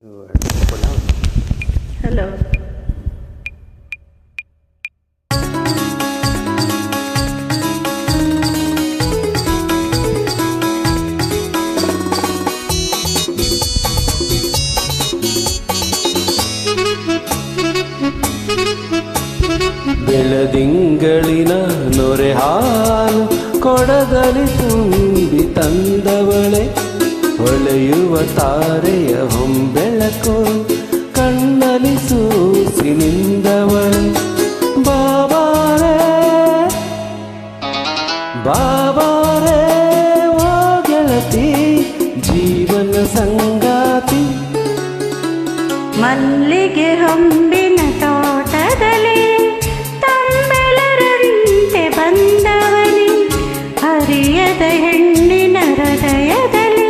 Hello. ಬೆಳದಿಂಗಳಿನ ನೊರೆ ಹಾಲು ಕೊಡದಲ್ಲಿ ತುಂಬಿ ತಂದವಳೆ, ಹೊಳೆಯುವ ತಾರೆಯ ಹೊಂಬೆಳಕು ಕಣ್ಣಲ್ಲಿ ಸೂಸಿ ನಿಂದವಳೆ. ಬಾಬಾರೇ ಬಾಬಾರೇ ಓ ಗೆಳತಿ, ಜೀವನ ಸಂಗಾತಿ. ಮಲ್ಲಿಗೆ ಹೊಂಬಿನ ತೋಟದಲ್ಲಿ ತಂಬೆಲರಂತೆ ಬಂದವನಿ, ಹರಿಯದ ಹೆಣ್ಣಿನ ಹೃದಯದಲ್ಲಿ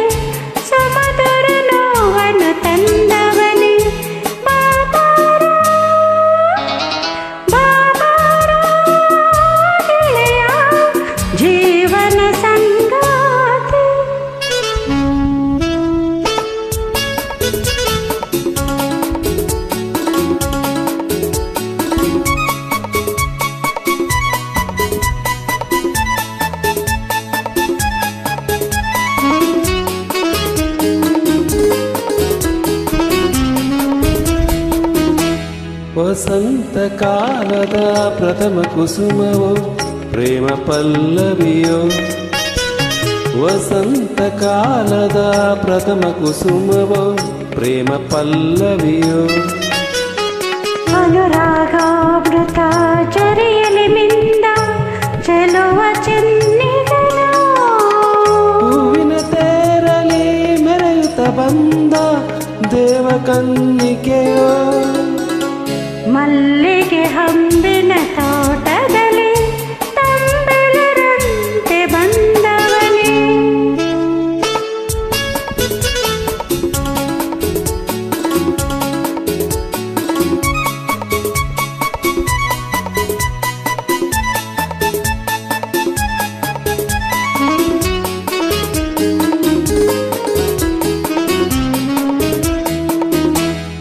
ಸುಮಧುರ ನೋವನ್ನು ತಂದವನಿ. ಬಾಬಾರ ಬಾಬಾರ ಗೆಳೆಯ, ಜೀವನ ಸಂಗಾತಿ. ವಸಂತ ಕಾಲದ ಪ್ರಥಮ ಕುಸುಮವೋ ಪ್ರೇಮ ಪಲ್ಲವಿಯೋ, ವಸಂತ ಕಾಲದ ಪ್ರಥಮ ಕುಸುಮವೋ ಪ್ರೇಮ ಪಲ್ಲವಿಯೋ. ಅನುರಾಗಾಮೃತ ಚರಿಯಲಿ ಮಿಂದ ಚೆಲುವ ಚೆನ್ನಿಗನು, ಹೂವಿನ ತೇರಲಿ ಮೆರೆಯುತ್ತ ಬಂದ ದೇವಕನ್ನಿಕೆಯೋ. ಮಲ್ಲಿಗೆ ಹಂಬಿನ ತೋಟದಲ್ಲಿ ತಂಬೆಲರಂತೆ ಬಂದವನೇ.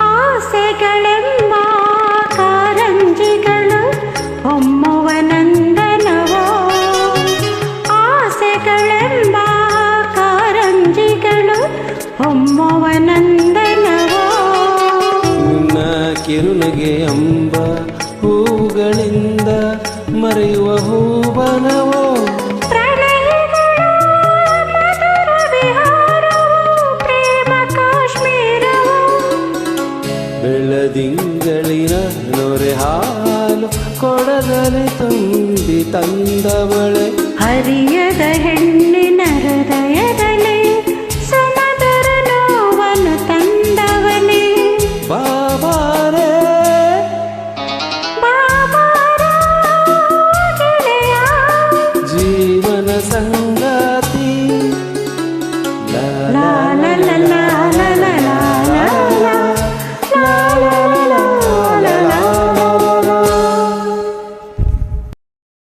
ಆಸೆಗಳೆಂಬ ಕಾರಂಜಿಗಳು ಹೊಮ್ಮುವ ನಂದನವೋ, ಆಸೆಗಳೆಂಬ ಕಾರಂಜಿಗಳು ಹೊಮ್ಮುವ ನಂದನವೋ. ನಿನ್ನ ಕಿರುನಗೆ ಎಂಬ ಹೂಗಳಿಂದ ಮರೆಯುವ ಹೂವನವೋ. ಪ್ರಣಯಗಳ ಮಧುರ ವಿಹಾರವೋ, ಪ್ರೇಮ ಕಾಶ್ಮೀರವೋ. ಬೆಳದಿಂಗಳಿನ ನೊರೆ ಹಾಲು ಕೊಡದಲ್ಲಿ ತುಂಬಿ ತಂದವಳೆ, ಹರಿಯದ ಹೆಣ್ಣು